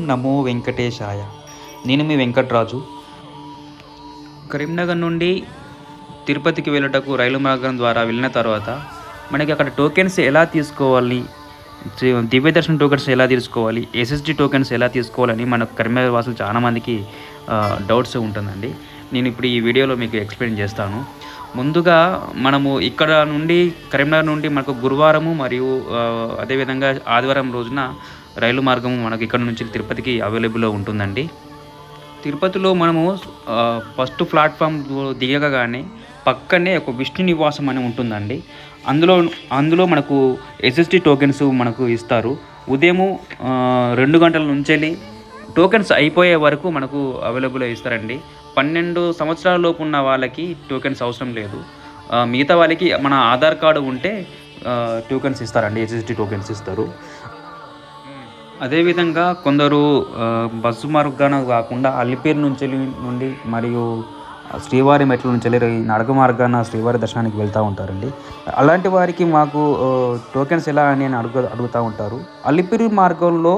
నమో వెంకటేశాయ. నేను మీ వెంకట్రాజు. కరీంనగర్ నుండి తిరుపతికి వెళ్ళుటకు రైలు మార్గం ద్వారా వెళ్ళిన తర్వాత మనకి అక్కడ టోకెన్స్ ఎలా తీసుకోవాలి, దివ్య దర్శనం టోకెన్స్ ఎలా తీసుకోవాలి, ఎస్ఎస్డి టోకెన్స్ ఎలా తీసుకోవాలని మనకు కరీంనగర్ వాసులు చాలామందికి డౌట్స్ ఉంటుందండి. నేను ఇప్పుడు ఈ వీడియోలో మీకు ఎక్స్ప్లెయిన్ చేస్తాను. ముందుగా మనము ఇక్కడ నుండి కరీంనగర్ నుండి మనకు గురువారము మరియు అదేవిధంగా ఆదివారం రోజున రైలు మార్గము మనకు ఇక్కడ నుంచి తిరుపతికి అవైలబుల్లో ఉంటుందండి. తిరుపతిలో మనము ఫస్ట్ ప్లాట్ఫామ్ దిగగానే పక్కనే ఒక విష్ణు నివాసం అని ఉంటుందండి. అందులో మనకు ఎస్ఎస్డి టోకెన్స్ మనకు ఇస్తారు. ఉదయము 2 గంటల నుంచి టోకెన్స్ అయిపోయే వరకు మనకు అవైలబుల్లో ఇస్తారండి. 12 సంవత్సరాల లోపు ఉన్న వాళ్ళకి టోకెన్స్ అవసరం లేదు. మిగతా వాళ్ళకి మన ఆధార్ కార్డు ఉంటే టోకెన్స్ ఇస్తారండి, ఎస్ఎస్డి టోకెన్స్ ఇస్తారు. అదేవిధంగా కొందరు బస్సు మార్గాన కాకుండా అలిపిరి నుండి మరియు శ్రీవారి మెట్ల నుంచి నడక మార్గాన శ్రీవారి దర్శనానికి వెళ్తూ ఉంటారండి. అలాంటి వారికి మాకు టోకెన్స్ ఎలా అని అడుగుతూ ఉంటారు. అలిపిరి మార్గంలో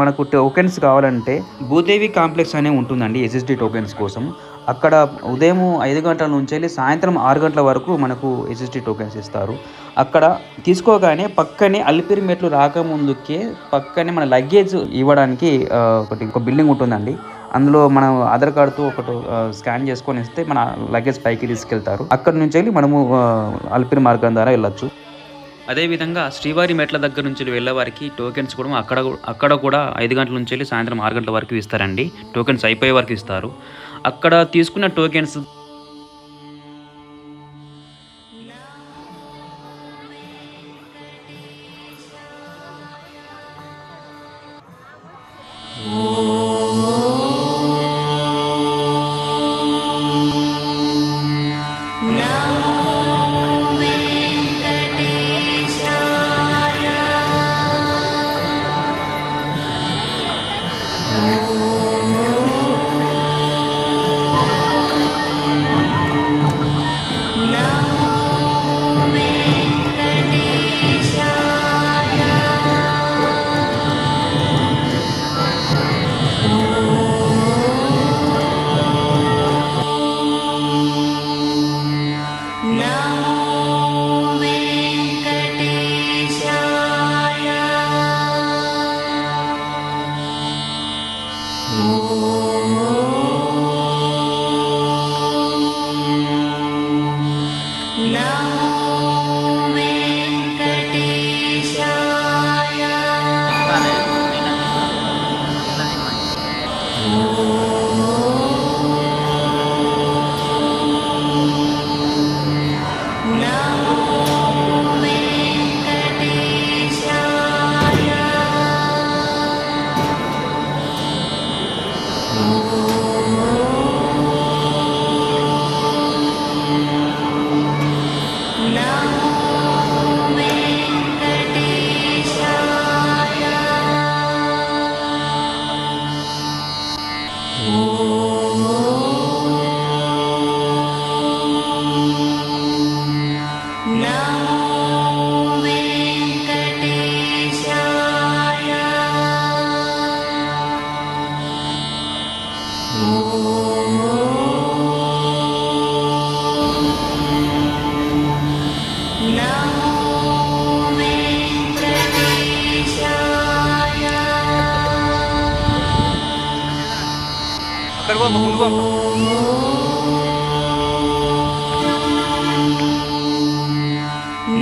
మనకు టోకెన్స్ కావాలంటే భూదేవి కాంప్లెక్స్ అనే ఉంటుందండి ఎస్ఎస్డి టోకెన్స్ కోసం. అక్కడ ఉదయం 5 గంటల నుంచి సాయంత్రం 6 గంటల వరకు మనకు ఎస్ఎస్డి టోకెన్స్ ఇస్తారు. అక్కడ తీసుకోగానే పక్కనే అలిపిరి మెట్లు రాకముందుకే పక్కనే మన లగేజ్ ఇవ్వడానికి ఒక బిల్డింగ్ ఉంటుందండి. అందులో మనం ఆధార్ కార్డుతో ఒకటి స్కాన్ చేసుకొని ఇస్తే మన లగేజ్ పైకి తీసుకెళ్తారు. అక్కడ నుంచి మనము అలిపిరి మార్గం ద్వారా వెళ్ళొచ్చు. అదేవిధంగా శ్రీవారి మెట్ల దగ్గర నుంచి వెళ్ళే వారికి టోకెన్స్ కూడా అక్కడ కూడా 5 గంటల నుంచి సాయంత్రం 6 గంటల వరకు ఇస్తారండి. టోకెన్స్ అయిపోయే వరకు ఇస్తారు. అక్కడ తీసుకున్న టోకెన్స్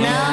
No.